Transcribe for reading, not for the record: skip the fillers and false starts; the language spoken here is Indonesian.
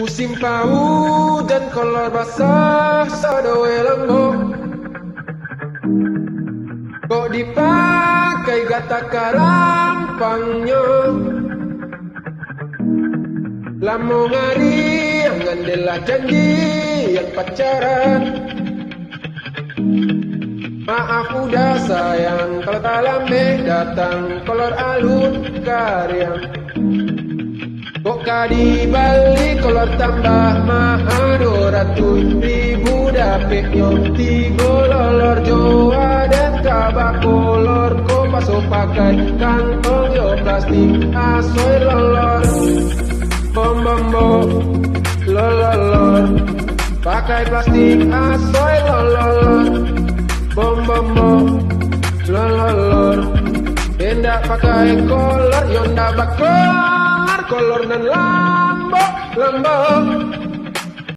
Musim hujan kolor basah sadowe lembo. Kok dipakai gata karampangnya. Lamo ngari yang ngandela janji yang pacaran. Maaf udah sayang kalau tak lambe datang kolor alun karyang. Kok di balik kolor tambah mahal 200.000 dapet tigo lolor Jawa dan kabak kolor. Kok pasok pakai kantong yo plastik asoy lolor. Bom bom bom lolor pakai plastik asoy lolor. Bom bom bom lolor hendak pakai kolor yo ndak bakar kolor nan lambok